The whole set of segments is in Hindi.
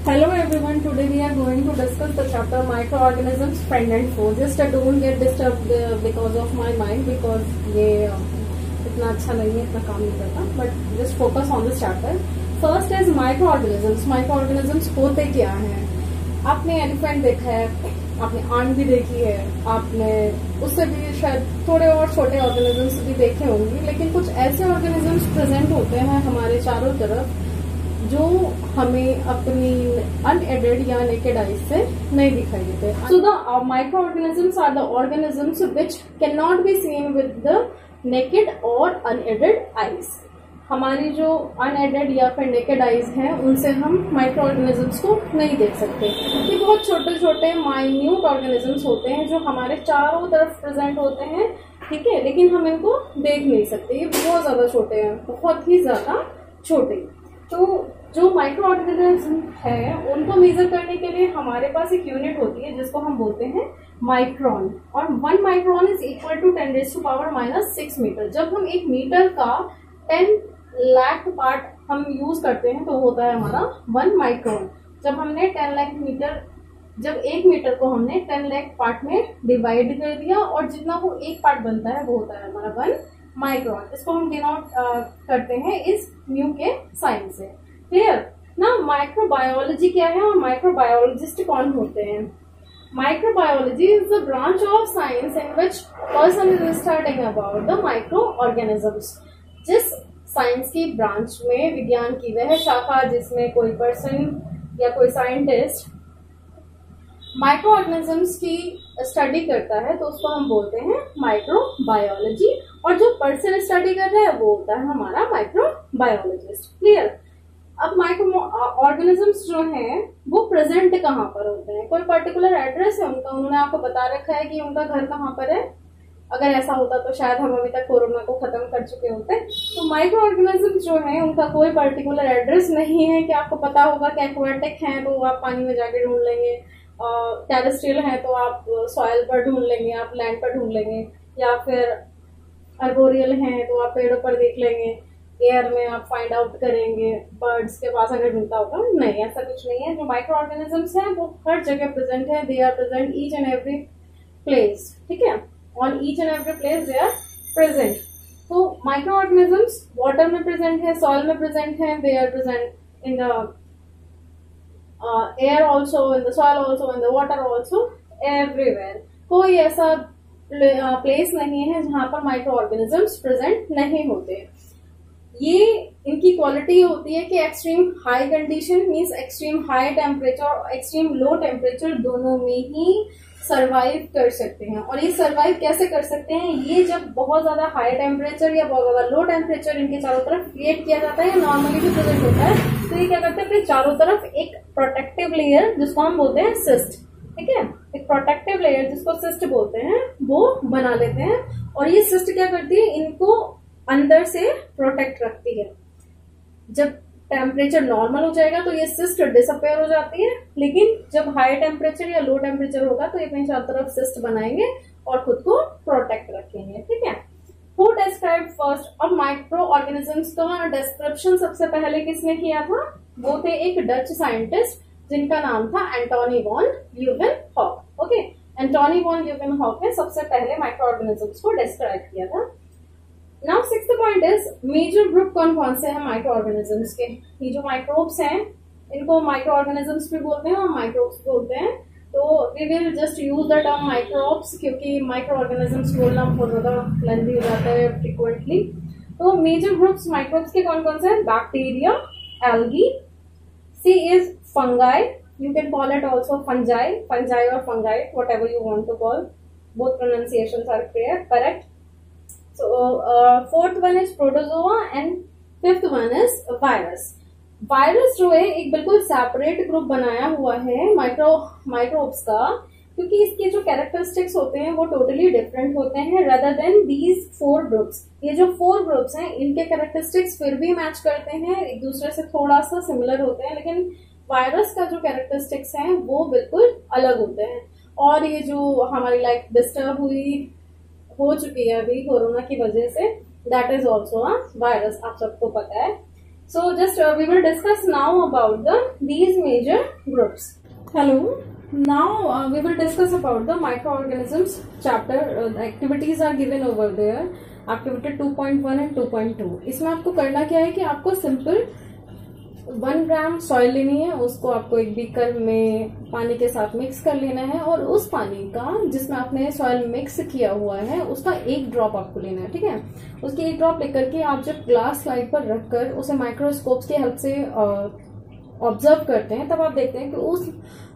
Hello everyone, today we are going to discuss the chapter microorganisms, friend and foe. Just don't get disturbed because of my mind because ये इतना अच्छा नहीं है, इतना काम नहीं करता. But just focus on this chapter. First is microorganisms. Microorganisms होते क्या हैं? आपने एलिफेंट देखा है, आपने आंट भी देखी है, आपने उससे भी शायद थोड़े और छोटे ऑर्गेनिजम्स भी देखे होंगे, लेकिन कुछ ऐसे ऑर्गेनिजम्स प्रेजेंट होते हैं हमारे चारों तरफ जो हमें अपनी अनएडेड या नेकेड आईज से नहीं दिखाई देते. So the micro organisms are the organisms which can not be seen with the naked or unaided eyes. हमारी जो अनएडेड या फिर नेकेड आईज हैं उनसे हम माइक्रो ऑर्गेनिजम्स को नहीं देख सकते. ये बहुत छोटे छोटे माइन्यूट ऑर्गेनिजम्स होते हैं जो हमारे चारों तरफ प्रेजेंट होते हैं, ठीक है, लेकिन हम इनको देख नहीं सकते. ये बहुत ज्यादा छोटे हैं, बहुत ही ज्यादा छोटे. तो जो माइक्रो ऑर्गेनिज्म है उनको मेजर करने के लिए हमारे पास एक यूनिट होती है जिसको हम बोलते हैं माइक्रोन. और 1 micron is equal to 10⁻⁻⁶ metre. जब हम एक मीटर का 10 लाख पार्ट हम यूज करते हैं तो होता है हमारा 1 माइक्रोन. जब हमने 10 लाख मीटर, जब 1 मीटर को हमने 10 लाख पार्ट में डिवाइड कर दिया और जितना वो एक पार्ट बनता है वो होता है हमारा 1 माइक्रोन. इसको हम डिनोट करते हैं इस म्यू के साइन से. क्लियर ना. माइक्रोबायोलॉजी क्या है और माइक्रोबायोलॉजिस्ट कौन होते हैं? Microbiology is the branch of science in which person is studying about the micro organisms. जिस साइंस की ब्रांच में, विज्ञान की वह शाखा जिसमें कोई पर्सन या कोई साइंटिस्ट माइक्रो ऑर्गेनिजम्स की स्टडी करता है तो उसको हम बोलते हैं माइक्रोबायोलॉजी. और जो पर्सन स्टडी कर रहा है वो होता है हमारा माइक्रोबायोलॉजिस्ट. क्लियर. अब माइक्रो ऑर्गेनिजम्स जो हैं वो प्रेजेंट कहाँ पर होते हैं? कोई पर्टिकुलर एड्रेस है उनका? उन्होंने आपको बता रखा है कि उनका घर कहाँ पर है? अगर ऐसा होता तो शायद हम अभी तक कोरोना को खत्म कर चुके होते. तो माइक्रो ऑर्गेनिजम्स जो हैं उनका कोई पर्टिकुलर एड्रेस नहीं है कि आपको पता होगा कि एक्वाटिक हैं तो आप पानी में जाके ढूंढ लेंगे, टेरेस्ट्रियल है तो आप सॉइल पर ढूंढ लेंगे, आप लैंड पर ढूंढ लेंगे, या फिर अर्बोरियल हैं तो आप पेड़ों पर देख लेंगे, एयर में आप फाइंड आउट करेंगे, बर्ड्स के पास अगर मिलता होगा. नहीं, ऐसा कुछ नहीं है. जो माइक्रो ऑर्गेनिजम्स हैं वो हर जगह प्रेजेंट है. They are present each and every place. ठीक है, on each and every place they are present. तो माइक्रो ऑर्गेनिजम्स वाटर में प्रेजेंट है, सॉइल में प्रेजेंट है, they are present in the air also, in the soil also, in the water also, everywhere. कोई ऐसा प्लेस नहीं है जहां पर माइक्रो ऑर्गेनिजम्स प्रेजेंट नहीं होते. ये इनकी क्वालिटी होती है कि extreme high condition means extreme high temperature और एक्सट्रीम लो टेम्परेचर दोनों में ही सरवाइव कर सकते हैं. और ये सरवाइव कैसे कर सकते हैं? ये जब बहुत ज्यादा हाई टेम्परेचर या बहुत ज्यादा लो टेम्परेचर इनके चारों तरफ क्रिएट किया जाता है या नॉर्मली भी प्रेजेंट होता है तो ये क्या करते हैं अपने चारों तरफ एक प्रोटेक्टिव लेयर जिसको हम बोलते हैं सिस्ट, ठीक है, एक प्रोटेक्टिव लेयर जिसको सिस्ट बोलते हैं वो बना लेते हैं. और ये सिस्ट क्या करती है? इनको अंदर से प्रोटेक्ट रखती है. जब टेम्परेचर नॉर्मल हो जाएगा तो ये सिस्ट डिसअपेयर हो जाती है, लेकिन जब हाई टेम्परेचर या लो टेम्परेचर होगा तो ये अपने चारों तरफ सिस्ट बनाएंगे और खुद को प्रोटेक्ट रखेंगे. ठीक है. Who describe first? अब माइक्रो ऑर्गेनिजम्स का डिस्क्रिप्शन सबसे पहले किसने किया था? वो थे एक डच साइंटिस्ट जिनका नाम था Antonie van Leeuwenhoek. Okay, Antonie van Leeuwenhoek ने सबसे पहले माइक्रो ऑर्गेनिजम्स को डिस्क्राइब किया था. Now sixth point is major group कौन कौन से हैं माइक्रो ऑर्गेनिजम्स के? ये जो माइक्रोब्स हैं इनको माइक्रो ऑर्गेनिजम्स भी बोलते हैं और माइक्रोब्स बोलते हैं. तो we will just use the term microbes क्योंकि माइक्रो ऑर्गेनिजम्स बोलना बहुत ज्यादा लेंथी हो जाता है फ्रिक्वेंटली. तो मेजर ग्रुप्स माइक्रोब्स के कौन कौन से हैं? Bacteria, algae, C is fungi, you can call it also fungi और fungi, whatever you want to call, both pronunciations are correct. So fourth one is protozoa and fifth one is virus. Virus जो है एक बिल्कुल सेपरेट ग्रुप बनाया हुआ है माइक्रोब्स का, क्योंकि इसके जो कैरेक्टरिस्टिक्स होते हैं वो टोटली डिफरेंट होते हैं रदर देन दीज 4 ग्रुप्स. ये जो 4 ग्रुप्स हैं इनके कैरेक्टरिस्टिक्स फिर भी मैच करते हैं, एक दूसरे से थोड़ा सा सिमिलर होते हैं, लेकिन वायरस का जो कैरेक्टरिस्टिक्स हैं वो बिल्कुल अलग होते हैं. और ये जो हमारी लाइफ डिस्टर्ब हो चुकी है अभी कोरोना की वजह से, that is also a virus, आप सबको पता है. So just we will discuss now about these major groups. Hello. Now we will discuss about the microorganisms chapter. Activities are given over there. Activity 2.1 and 2.2. इसमें आपको करना क्या है कि आपको सिंपल 1 ग्राम सॉइल लेनी है, उसको आपको एक बीकर में पानी के साथ मिक्स कर लेना है और उस पानी का जिसमें आपने सॉइल मिक्स किया हुआ है उसका 1 ड्रॉप आपको लेना है, ठीक है। उसकी 1 ड्रॉप लेकर के आप जब ग्लास स्लाइड पर रखकर उसे माइक्रोस्कोप की हेल्प से ऑब्जर्व करते हैं तब आप देखते हैं कि उस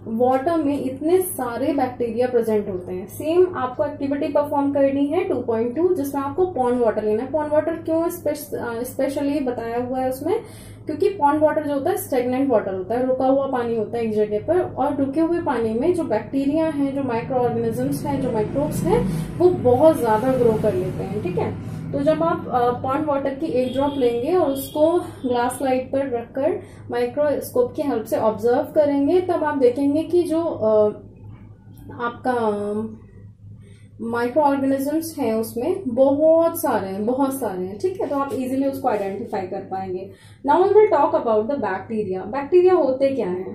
वाटर में इतने सारे बैक्टीरिया प्रेजेंट होते हैं। सेम आपको एक्टिविटी परफॉर्म करनी है 2.2 जिसमें आपको पॉन्ड वाटर लेना है। पॉन्ड वाटर क्यों स्पेशली बताया हुआ है उसमें, क्योंकि पॉन्ड वाटर जो होता है स्टेगनेंट वाटर होता है, रुका हुआ पानी होता है एक जगह पर, और रुके हुए पानी में जो बैक्टीरिया हैं, जो माइक्रो ऑर्गेनिजम्स हैं, जो माइक्रोब्स हैं, वो बहुत ज्यादा ग्रो कर लेते हैं, ठीक है। तो जब आप पॉन्ड वाटर की 1 ड्रॉप लेंगे और उसको ग्लास स्लाइड पर रखकर माइक्रोस्कोप की हेल्प से ऑब्जर्व करेंगे तब आप देखेंगे कि जो आपका माइक्रो ऑर्गेनिजम्स हैं उसमें बहुत सारे हैं, ठीक है। तो आप इजीली उसको आइडेंटिफाई कर पाएंगे। Now we will talk about the bacteria. Bacteria होते क्या हैं?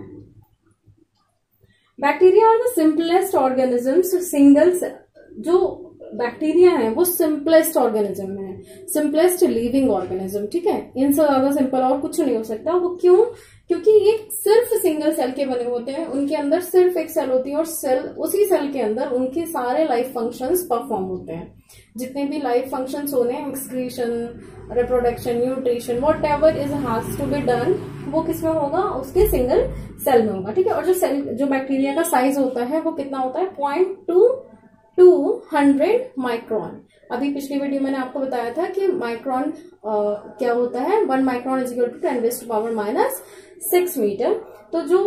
Bacteria are the simplest organisms. जो बैक्टीरिया है वो सिंपलेस्ट ऑर्गेनिज्म है, सिंपलेस्ट लिविंग ऑर्गेनिज्म, ठीक है। इनसे ज्यादा सिंपल और कुछ नहीं हो सकता। वो क्यों? क्योंकि ये सिर्फ सिंगल सेल के बने होते हैं, उनके अंदर सिर्फ एक सेल होती है और उसी सेल के अंदर उनके सारे लाइफ फंक्शंस परफॉर्म होते हैं। जितने भी लाइफ फंक्शंस होने हैं, excretion, reproduction, nutrition, whatever is has to be done, वो किसमें होगा? उसके सिंगल सेल में होगा, ठीक है। और जो बैक्टीरिया का साइज होता है वो कितना होता है? 0.2 माइक्रोन। अभी पिछली वीडियो मैंने आपको बताया था कि माइक्रोन क्या होता है। 1 micron is equal to 10⁻⁻6 metre. तो जो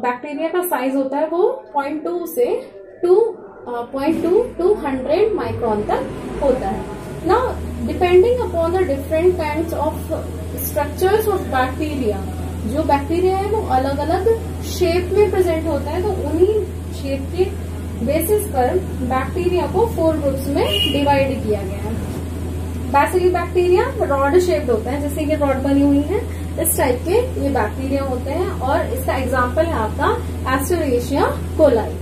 बैक्टीरिया का साइज होता है वो 0.2 से 0.2 to 100 माइक्रोन तक होता है। Now depending upon the different kinds of structures of bacteria, जो बैक्टीरिया है वो अलग अलग शेप में प्रेजेंट होता है। तो उन्हीं शेप के बेसिस पर बैक्टीरिया को 4 ग्रुप्स में डिवाइड किया गया है। बेसिकली बैक्टीरिया रॉड शेप्ड होते हैं, जैसे कि रॉड बनी हुई है, इस टाइप के ये बैक्टीरिया होते हैं। और इसका एग्जांपल है आपका एस्टेरेशिया कोलाई।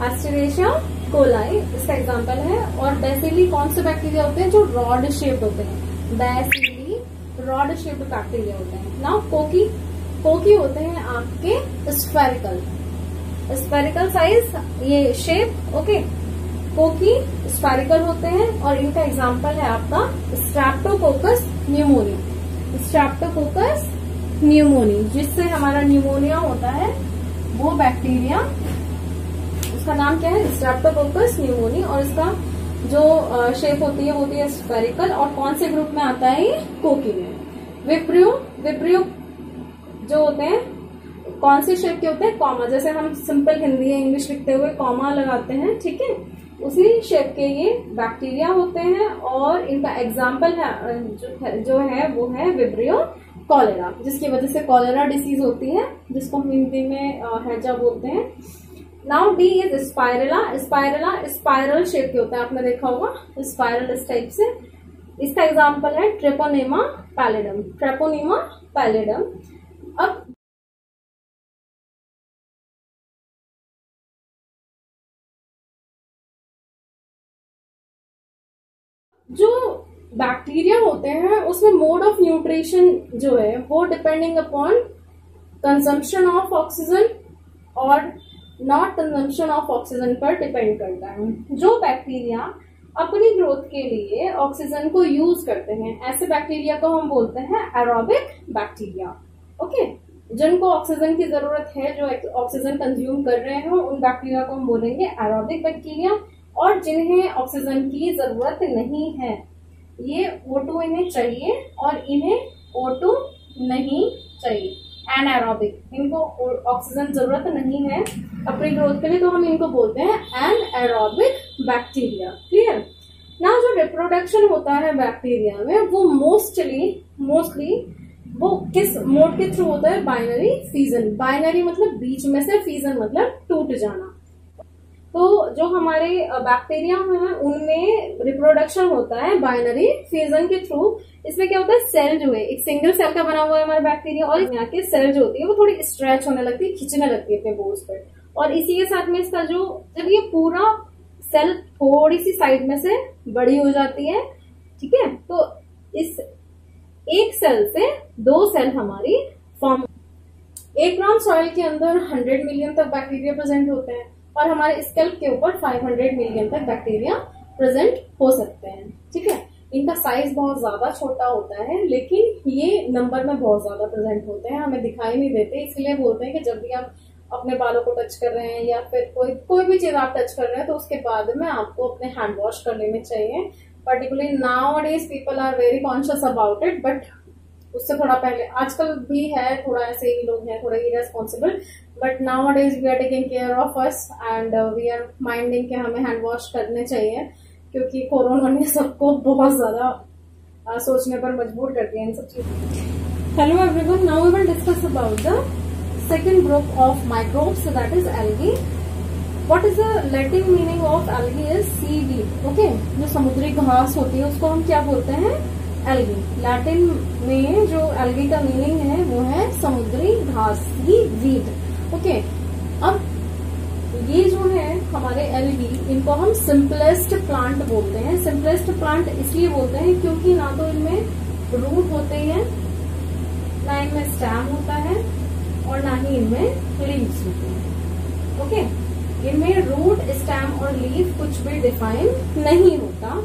एस्टेरेशिया कोलाई इसका एग्जांपल है। और बेसिली कौन से बैक्टीरिया होते हैं? जो रॉड शेप्ड होते हैं। बेसिली रॉड शेप्ड बैक्टीरिया होते हैं। नाउ कोकी होते हैं आपके स्फेरिकल साइज, ये शेप, ओके। कोकी स्फेरिकल होते हैं और इनका एग्जांपल है आपका स्ट्रेप्टोकोकस न्यूमोनी, जिससे हमारा न्यूमोनिया होता है। वो बैक्टीरिया, उसका नाम क्या है? Streptococcus pneumoniae. और इसका जो शेप होती है स्फेरिकल। और कौन से ग्रुप में आता है ये? कोकी में। विब्रियो जो होते हैं कौन सी शेप के होते हैं? कॉमा। जैसे हम सिंपल हिंदी या इंग्लिश लिखते हुए कॉमा लगाते हैं, ठीक है, उसी शेप के ये बैक्टीरिया होते हैं। और इनका एग्जाम्पल है जो है वो है विब्रियो कॉलेरा, जिसकी वजह से कॉलेरा डिसीज होती है, जिसको हम हिंदी में हैजा बोलते हैं। Now D is spirilla spiral shape के होता है, आपने देखा होगा स्पाइरल इस टाइप से। इसका एग्जाम्पल है ट्रेपोनेमा पैलिडम। अब जो बैक्टीरिया होते हैं उसमें मोड ऑफ न्यूट्रिशन जो है वो depending upon consumption of oxygen और नॉट कंजम्पशन ऑफ ऑक्सीजन पर डिपेंड करता है। जो बैक्टीरिया अपनी ग्रोथ के लिए ऑक्सीजन को यूज करते हैं, ऐसे बैक्टीरिया को हम बोलते हैं एरोबिक बैक्टीरिया, ओके। जिनको ऑक्सीजन की जरूरत है, जो ऑक्सीजन कंज्यूम कर रहे हैं, उन बैक्टीरिया को हम बोलेंगे एरोबिक बैक्टीरिया। और जिन्हें ऑक्सीजन की जरूरत नहीं है, ये O2 इन्हें चाहिए और इन्हें O2 नहीं चाहिए, एनएरोबिक, इनको ऑक्सीजन जरूरत नहीं है अपनी ग्रोथ के लिए, तो हम इनको बोलते हैं एनएरोबिक बैक्टीरिया। क्लियर? ना जो रिप्रोडक्शन होता है बैक्टीरिया में वो मोस्टली वो किस मोड के थ्रू होता है? Binary fission. बाइनरी मतलब बीच में से, फिजन मतलब टूट जाना। तो जो हमारे बैक्टीरिया हैं उनमें रिप्रोडक्शन होता है बाइनरी फ्यूजन के थ्रू। इसमें क्या होता है, सेल जो है एक सिंगल सेल का बना हुआ है हमारा बैक्टीरिया, और यहाँ के सेल जो होती है वो थोड़ी स्ट्रेच होने लगती है, खींचने लगती है अपने बोर्ड्स पर, और इसी के साथ में इसका जो जब ये पूरा सेल थोड़ी सी साइड में से बड़ी हो जाती है, ठीक है, तो इस एक सेल से दो सेल हमारी फॉर्म। 1 ग्राम सॉइल के अंदर 100 मिलियन तक बैक्टीरिया प्रेजेंट होते हैं, और हमारे स्कैल्प के ऊपर 500 मिलियन तक बैक्टीरिया प्रेजेंट हो सकते हैं, ठीक है। इनका साइज बहुत ज्यादा छोटा होता है, लेकिन ये नंबर में बहुत ज्यादा प्रेजेंट होते हैं, हमें दिखाई नहीं देते, इसलिए बोलते हैं कि जब भी आप अपने बालों को टच कर रहे हैं या फिर कोई भी चीज आप टच कर रहे हैं तो उसके बाद में आपको अपने हैंड वॉश कर लेने चाहिए। Particularly nowadays people are very conscious about it, but उससे थोड़ा पहले आजकल भी है, थोड़ा ऐसे ही लोग हैं, थोड़ा irresponsible, but nowadays we are taking care of us and we are minding कि हमें हैंड वॉश करने चाहिए, क्योंकि कोरोना ने सबको बहुत ज्यादा सोचने पर मजबूर कर दिया इन सब चीजों। Hello everyone, now we will discuss about the second group of microbes, so that is algae. What is the Latin meaning of algae is seaweed. Okay, जो समुद्री घास होती है उसको हम क्या बोलते हैं, algae. लैटिन में जो algae का मीनिंग है वो है समुद्री घास, seaweed. Okay, अब ये जो है हमारे algae, इनको हम सिंपलेस्ट प्लांट बोलते हैं। सिंपलेस्ट प्लांट इसलिए बोलते हैं क्योंकि ना तो इनमें रूट होते हैं, ना इनमें स्टेम होता है, और ना ही इनमें लीव्स होते हैं। ओके, इनमें रूट, स्टेम और लीफ कुछ भी डिफाइन नहीं होता,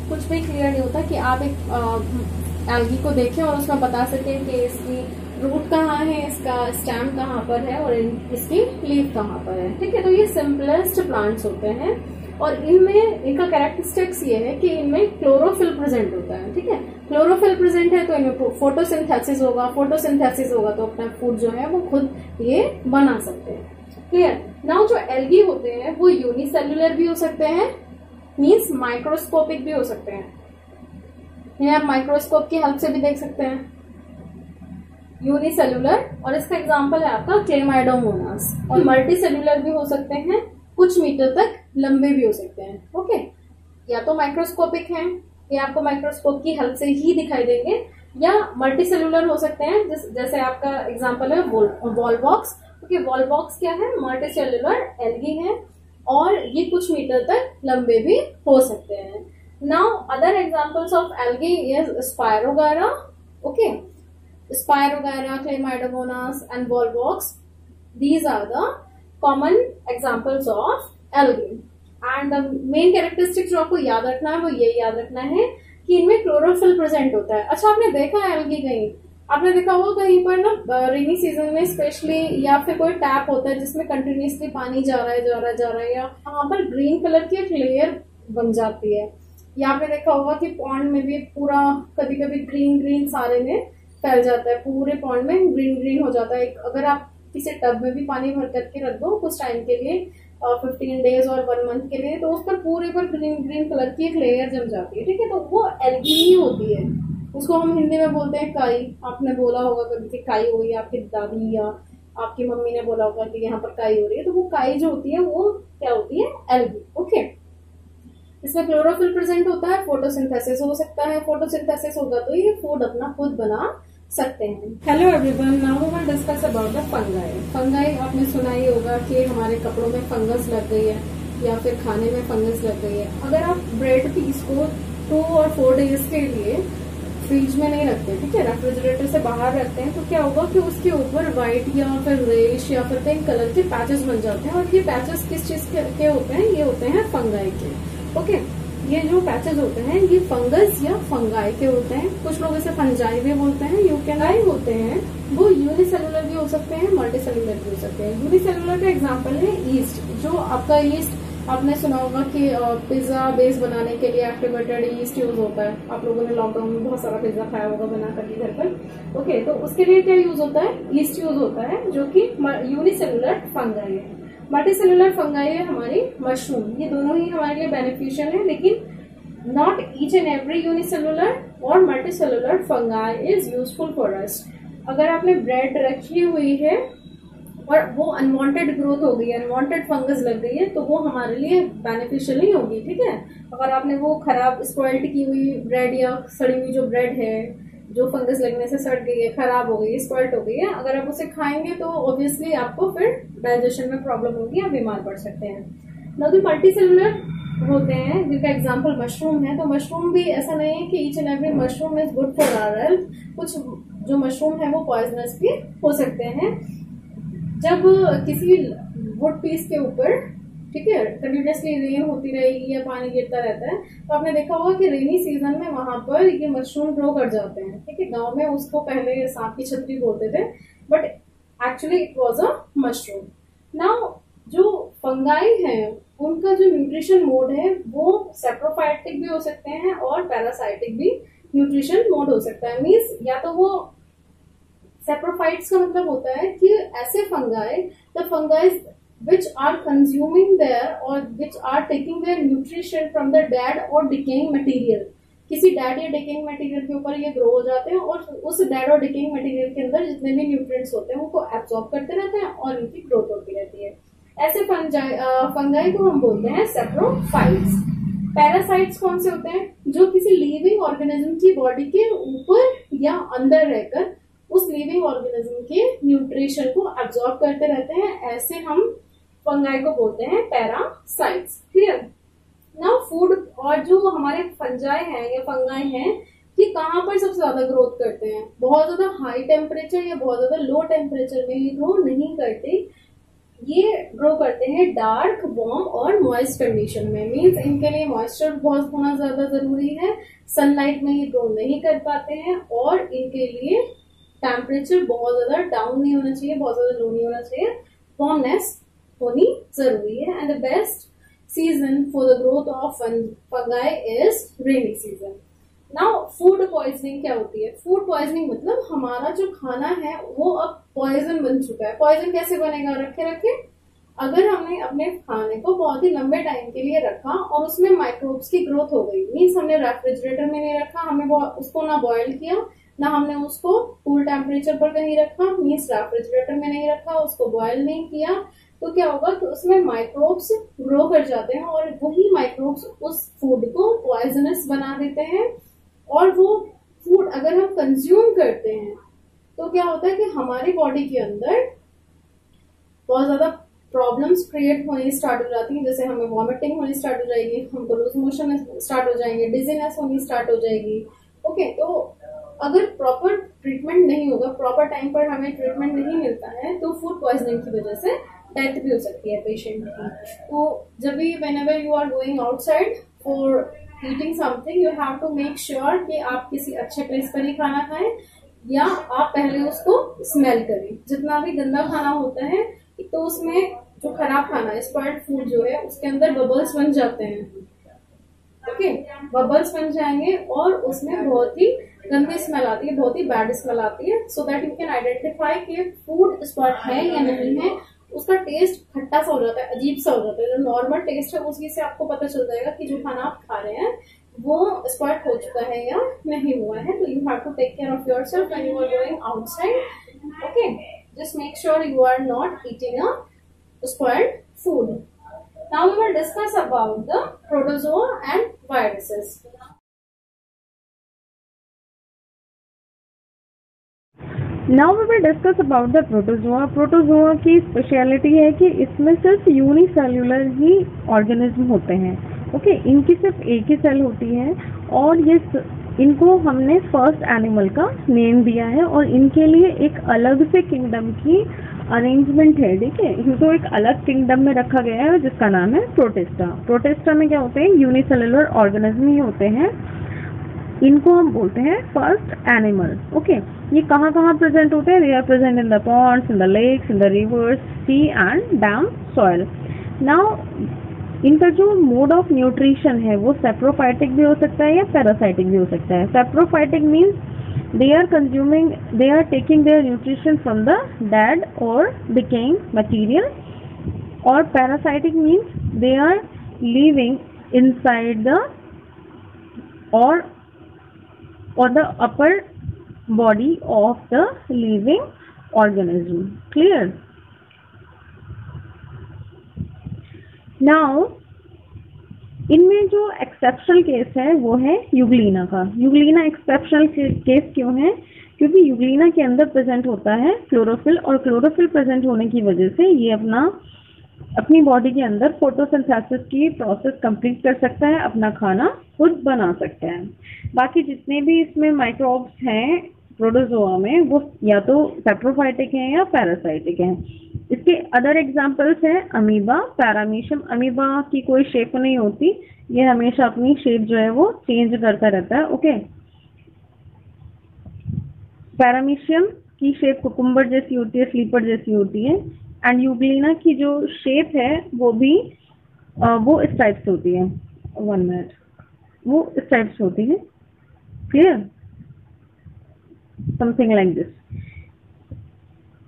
कुछ भी क्लियर नहीं होता कि आप एक एल्गी को देखें और उसमें बता सकें कि इसकी रूट कहाँ है, इसका स्टेम कहाँ पर है और इसकी लीफ कहाँ पर है, ठीक है। तो ये सिंपलेस्ट प्लांट्स होते हैं, और इनमें इनका कैरेक्टरिस्टिक्स ये है कि इनमें क्लोरोफिल प्रेजेंट होता है, ठीक है। क्लोरोफिल प्रेजेंट है तो इनमें फोटोसिंथेसिस होगा, फोटोसिंथेसिस होगा तो अपना फूड जो है वो खुद ये बना सकते हैं। क्लियर। नाउ जो एल्गी होते हैं वो यूनिसेल्युलर भी हो सकते हैं, मींस माइक्रोस्कोपिक भी हो सकते हैं, इन्हें आप माइक्रोस्कोप की हेल्प से भी देख सकते हैं, यूनिसेल्युलर, और इसका एग्जांपल है आपका क्लेमाइडोमोनास। और मल्टीसेल्युलर भी हो सकते हैं, कुछ मीटर तक लंबे भी हो सकते हैं। ओके, या तो माइक्रोस्कोपिक हैं, ये आपको माइक्रोस्कोप की हेल्प से ही दिखाई देंगे, या मल्टीसेल्युलर हो सकते हैं, जैसे आपका एग्जांपल है वॉलबॉक्स। ओके, वॉलबॉक्स क्या है, मल्टीसेल्युलर एल्गी है, और ये कुछ मीटर तक लंबे भी हो सकते हैं। Now other examples of algae is Spirogyra. Okay, Spirogyra, Chlamydomonas and Volvox, these are the common examples of algae. And the main characteristic जो आपको याद रखना है वो ये याद रखना है कि इनमें क्लोरोफिल प्रेजेंट होता है। अच्छा, आपने देखा है एल्गी कहीं, आपने देखा होगा कहीं पर ना रेनी सीजन में स्पेशली, या फिर कोई टैप होता है जिसमें कंटिन्यूसली पानी जा रहा है, या वहां पर ग्रीन कलर की एक लेयर बन जाती है, या आपने देखा होगा कि पॉन्ड में भी पूरा कभी कभी ग्रीन सारे में फैल जाता है, पूरे पॉन्ड में ग्रीन हो जाता है। अगर आप किसी टब में भी पानी भर करके रख दो कुछ टाइम के लिए, 15 डेज और 1 मंथ के लिए, तो उस पर पूरे पर ग्रीन कलर की एक लेयर जम जाती है, ठीक है। तो वो एल्गी ही होती है, उसको हम हिंदी में बोलते हैं काई। आपने बोला होगा कभी कि काई हो रही है, आपकी दादी या आपकी मम्मी ने बोला होगा कि यहाँ पर काई हो रही है, तो वो काई जो होती है वो क्या होती है, एल्गी। ओके, इसमें क्लोरोफिल प्रेजेंट होता है, फोटोसिंथेसिस हो सकता है, फोटोसिंथेसिस होगा तो ये फूड अपना खुद बना सकते हैं। Hello everyone, now we will discuss about the fungi. Fungi आपने सुना ही होगा कि हमारे कपड़ों में फंगस लग गई है या फिर खाने में फंगस लग गई है। अगर आप ब्रेड पीस को 2 और 4 डेज के लिए फ्रिज में नहीं रखते, ठीक है, रेफ्रिजरेटर से बाहर रखते हैं, तो क्या होगा कि उसके ऊपर व्हाइट या फिर रेश या फिर पिंक कलर के पैचेस बन जाते हैं। और ये पैचेस किस चीज के होते हैं, ये होते हैं फंगाई के। ओके, ये जो पैचेस होते हैं ये फंगस या फंगाई के होते हैं। कुछ लोग इसे फंजाई भी बोलते हैं। यूकेनाई होते हैं वो यूनिसेलुलर भी हो सकते हैं, मल्टीसेलुलर भी हो सकते हैं। यूनिसेलुलर का एग्जांपल है ईस्ट। जो आपका ईस्ट, आपने सुना होगा कि पिज्जा बेस बनाने के लिए एक्टिवेटेड ईस्ट यूज होता है। आप लोगों ने लॉकडाउन में बहुत सारा पिज्जा खाया होगा बना करके घर पर। ओके, तो उसके लिए क्या यूज होता है, ईस्ट यूज होता है, जो कि यूनिसेलुलर फंगाई है। मल्टीसेलुलर फंगाई है हमारी मशरूम। ये दोनों ही हमारे लिए बेनिफिशियल है, लेकिन not each and every unicellular और multicellular fungi is useful for us. अगर आपने ब्रेड रखी हुई है और वो अनवांटेड ग्रोथ हो गई है, अनवांटेड फंगस लग गई है, तो वो हमारे लिए बेनिफिशियल नहीं होगी। ठीक है, अगर आपने वो खराब स्पॉइल्ड की हुई ब्रेड या सड़ी हुई जो ब्रेड है जो फंगस लगने से सड़ गई है, खराब हो गई है, स्पॉइल्ड हो गई है, अगर आप उसे खाएंगे तो ऑब्वियसली आपको फिर डाइजेशन में प्रॉब्लम होगी, आप बीमार पड़ सकते हैं। ना तो मल्टी सेलुलर होते हैं जिनका एग्जाम्पल मशरूम है, तो मशरूम भी ऐसा नहीं है कि each and every mushroom is good for our health. कुछ जो मशरूम है वो पॉइजनस भी हो सकते हैं। जब किसी वुड पीस के ऊपर, ठीक है, कंटिन्यूसली रेन होती रहेगी या पानी गिरता रहता है, तो आपने देखा होगा कि रेनी सीजन में वहां पर ये मशरूम ग्रो कर जाते हैं। ठीक है, गांव में उसको पहले सांप की छतरी बोलते थे, but actually it was a mushroom. Now जो फंगाई है उनका जो न्यूट्रिशन मोड है वो सेप्रोफाइटिक भी हो सकते हैं और पैरासाइटिक भी न्यूट्रिशन मोड हो सकता है। मीन्स या तो वो सेप्रोफाइट्स का मतलब होता है कि ऐसे fungi, the fungi which are consuming their or which are taking their nutrition from the dead or decaying material, किसी डेड या डिकेइंग मटेरियल के ऊपर ये ग्रो हो जाते हैं और उस डेड और डिकेइंग मटेरियल के अंदर जितने भी न्यूट्रिएंट्स होते हैं उनको एब्सॉर्ब करते रहते हैं और इनकी ग्रोथ होती रहती है। ऐसे फंगाई को हम बोलते हैं सेप्रोफाइट्स। पैरासाइट्स कौन से होते हैं? जो किसी लिविंग ऑर्गेनिज्म की बॉडी के ऊपर या अंदर रहकर उस लिविंग ऑर्गेनिज्म के न्यूट्रिशन को एब्सॉर्ब करते रहते हैं, ऐसे हम फंगाई को बोलते हैं पैरासाइट्स। क्लियर? नाउ फूड और जो हमारे फंजाई हैं या फंगाई हैं, ये कहाँ पर सबसे ज्यादा ग्रोथ करते हैं? बहुत ज्यादा हाई टेम्परेचर या बहुत ज्यादा लो टेम्परेचर में ये ग्रो नहीं करते। ये ग्रो करते हैं डार्क, वार्म और मॉइस्ट कंडीशन में। मीन्स इनके लिए मॉइस्चर बहुत होना ज्यादा जरूरी है, सनलाइट में ये ग्रो नहीं कर पाते हैं और इनके लिए टेम्परेचर बहुत ज्यादा डाउन नहीं होना चाहिए, बहुत ज्यादा लो नहीं होना चाहिए, वार्मनेस होनी जरूरी है। And the best season for the growth of fungi is rainy season. Now food poisoning क्या होती है? फूड पॉइजनिंग मतलब हमारा जो खाना है वो अब पॉइजन बन चुका है। पॉइजन कैसे बनेगा? रखे रखे अगर हमने अपने खाने को बहुत ही लंबे टाइम के लिए रखा और उसमें माइक्रोब्स की ग्रोथ हो गई, मीन्स हमने रेफ्रिजरेटर में नहीं रखा, हमने उसको ना बॉयल किया, ना हमने उसको कूल टेम्परेचर पर कहीं रखा, मीन्स रेफ्रिजरेटर में नहीं रखा, उसको बॉयल नहीं किया, तो क्या होगा कि उसमें माइक्रोब्स ग्रो कर जाते हैं और वही माइक्रोब्स उस फूड को पॉइजनस बना देते हैं। और वो फूड अगर हम कंज्यूम करते हैं तो क्या होता है कि हमारी बॉडी के अंदर बहुत ज्यादा प्रॉब्लम्स क्रिएट होनी स्टार्ट हो जाती है। जैसे हमें वॉमिटिंग होनी स्टार्ट हो जाएगी, हमको लूज मोशन स्टार्ट हो जाएंगे, डिजीनेस होनी स्टार्ट हो जाएगी। ओके, तो अगर प्रॉपर ट्रीटमेंट नहीं होगा, प्रॉपर टाइम पर हमें ट्रीटमेंट नहीं मिलता है, तो फूड पॉइजनिंग की वजह से डेथ भी हो सकती है पेशेंट की। तो जब भी whenever you are going outside for eating something, you have to make sure कि आप किसी अच्छे प्लेस पर ही खाना खाएं या आप पहले उसको स्मेल करें। जितना भी गंदा खाना होता है तो उसमें जो खराब खाना है, स्पॉइल्ड फूड जो है, उसके अंदर बबल्स बन जाते हैं। ओके, बबल्स बन जाएंगे और उसमें बहुत ही गंदी स्मेल आती है, बहुत ही बैड स्मेल आती है। So that you can identify कि फूड स्पॉइल्ड है या नहीं है। उसका टेस्ट खट्टा सा हो जाता है, अजीब सा हो जाता है। जो नॉर्मल टेस्ट है उसकी से आपको पता चल जाएगा कि जो खाना आप खा रहे हैं वो स्पॉइल्ड हो चुका है या नहीं हुआ है। तो you have to take care of yourself when you are going outside. Okay, just make sure you are not eating a spoiled food. Now we will discuss about the protozoa and viruses. Now we will discuss about the protozoa. Protozoa की स्पेशलिटी है कि इसमें सिर्फ यूनिसेल्युलर ही ऑर्गेनिज्म होते हैं। ओके, इनकी सिर्फ एक ही सेल होती है और ये इनको हमने फर्स्ट एनिमल का नेम दिया है और इनके लिए एक अलग से किंगडम की अरेंजमेंट है। ठीक है, इनको एक अलग किंगडम में रखा गया है जिसका नाम है प्रोटिस्टा। प्रोटिस्टा में क्या होते हैं? यूनिसेल्युलर ऑर्गेनिज्म ही होते हैं। इनको हम बोलते हैं फर्स्ट एनिमल। ओके, ये कहाँ कहाँ प्रेजेंट होते हैं? They are present in the ponds, in the lakes, in the rivers, sea and damp soil. Now इनका जो मोड ऑफ न्यूट्रिशन है वो सेप्रोफाइटिक भी हो सकता है या पैरासाइटिक भी हो सकता है। Saprophytic means they are taking their nutrition from the dead or decaying material, or parasitic means they are living inside the or the upper body of the living organism. Clear? Now इनमें जो एक्सेप्शनल केस है वो है यूग्लिना का। यूग्लिना एक्सेप्शनल केस क्यों है? क्योंकि यूग्लिना के अंदर प्रेजेंट होता है क्लोरोफिल, और क्लोरोफिल प्रेजेंट होने की वजह से ये अपनी बॉडी के अंदर फोटोसिंथेसिस की प्रोसेस कंप्लीट कर सकता है, अपना खाना खुद बना सकता है। बाकी जितने भी इसमें माइक्रोब्स हैं प्रोटोजोआ में, वो या तो सेप्रोफाइटिक हैं या पैरासाइटिक हैं। इसके अदर एग्जांपल्स हैं अमीबा, पैरामीशियम। अमीबा की कोई शेप नहीं होती, ये हमेशा अपनी शेप जो है वो चेंज करता रहता है। ओके, पैरामीशियम की शेप कुकुम्बर जैसी होती है, स्लीपर जैसी होती है। एंड यूग्लिना की जो शेप है वो भी वो इस टाइप से होती है। 1 मिनट, वो इस टाइप से होती है। Clear? Something like this.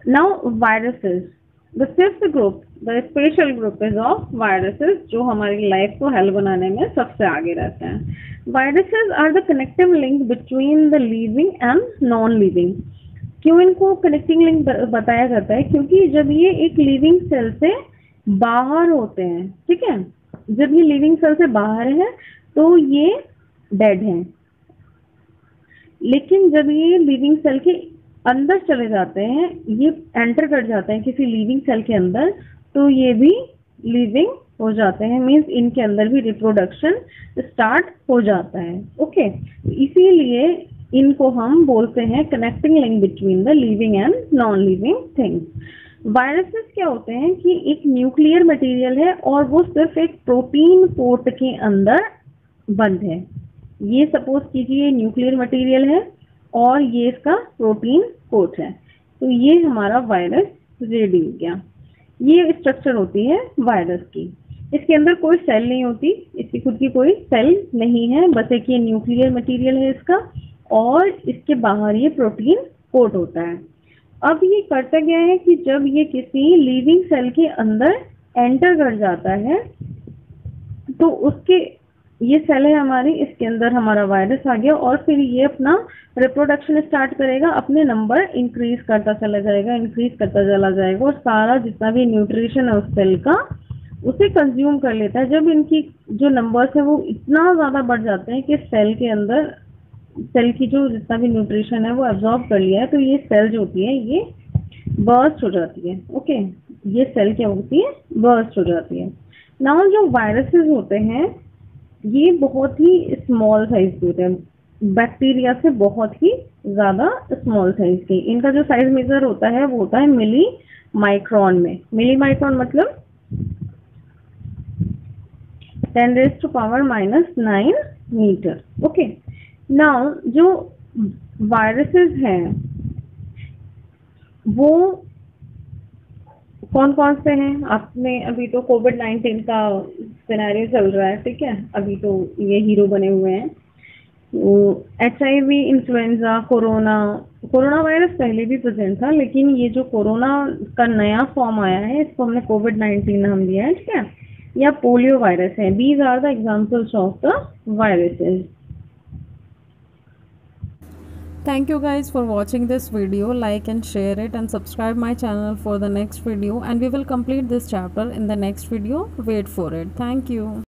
Now viruses, the 5th group, the special group is of viruses, जो हमारी लाइफ को हेल्प बनाने में सबसे आगे रहते हैं। Viruses are the connective link between the living and non living. क्यों इनको कनेक्टिंग लिंक बताया जाता है? क्योंकि जब ये एक लिविंग सेल से बाहर होते हैं, ठीक है, जब ये लिविंग सेल से बाहर है तो ये डेड हैं, लेकिन जब ये लिविंग सेल के अंदर चले जाते हैं, ये एंटर कर जाते हैं किसी लिविंग सेल के अंदर, तो ये भी लिविंग हो जाते हैं। मीन्स इनके अंदर भी रिप्रोडक्शन स्टार्ट हो जाता है। ओके, इसीलिए इनको हम बोलते हैं connecting link between the living and non living things. Viruses क्या होते हैं कि एक न्यूक्लियर मटेरियल है और वो सिर्फ एक प्रोटीन कोट के अंदर बंद है। ये सपोज कीजिए न्यूक्लियर मटेरियल है और ये इसका प्रोटीन कोट है, तो ये हमारा वायरस रेडी हो गया। ये स्ट्रक्चर होती है वायरस की। इसके अंदर कोई सेल नहीं होती, इसकी खुद की कोई सेल नहीं है, बस एक ये न्यूक्लियर मटेरियल है इसका, और इसके बाहर ये प्रोटीन कोट होता है। अब ये करता क्या है कि जब ये किसी लिविंग सेल के अंदर एंटर कर जाता है तो उसके, ये सेल है हमारी, इसके अंदर हमारा वायरस आ गया और फिर ये अपना रिप्रोडक्शन स्टार्ट करेगा, अपने नंबर इंक्रीज करता चला जाएगा, इंक्रीज करता चला जाएगा, और सारा जितना भी न्यूट्रिशन है उस सेल का उसे कंज्यूम कर लेता है। जब इनकी जो नंबर्स है वो इतना ज्यादा बढ़ जाते हैं कि सेल के अंदर, सेल की जो जितना भी न्यूट्रिशन है वो एब्जॉर्ब कर लिया है, तो ये सेल जो होती है ये बर्स्ट हो जाती है। ओके, ये सेल क्या होती है? बर्स्ट हो जाती है। नाउ जो वायरसेस होते हैं ये बहुत ही स्मॉल साइज के होते हैं, बैक्टीरिया से बहुत ही ज्यादा स्मॉल साइज के। इनका जो साइज मेजर होता है वो होता है मिली माइक्रोन में। मिली माइक्रोन मतलब 10⁻⁻⁹ मीटर। ओके, नाउ जो वायरसेस हैं वो कौन कौन से हैं? आपने अभी तो कोविड-19 का सिनेरियो चल रहा है, ठीक है, अभी तो ये हीरो बने हुए हैं। HIV, इन्फ्लुएंजा, कोरोना वायरस पहले भी प्रेजेंट था, लेकिन ये जो कोरोना का नया फॉर्म आया है इसको हमने कोविड-19 नाम दिया है, ठीक है, या पोलियो वायरस है। These are the examples of the viruses. Thank you guys for watching this video. Like and share it and subscribe my channel for the next video, and we will complete this chapter in the next video. Wait for it. Thank you.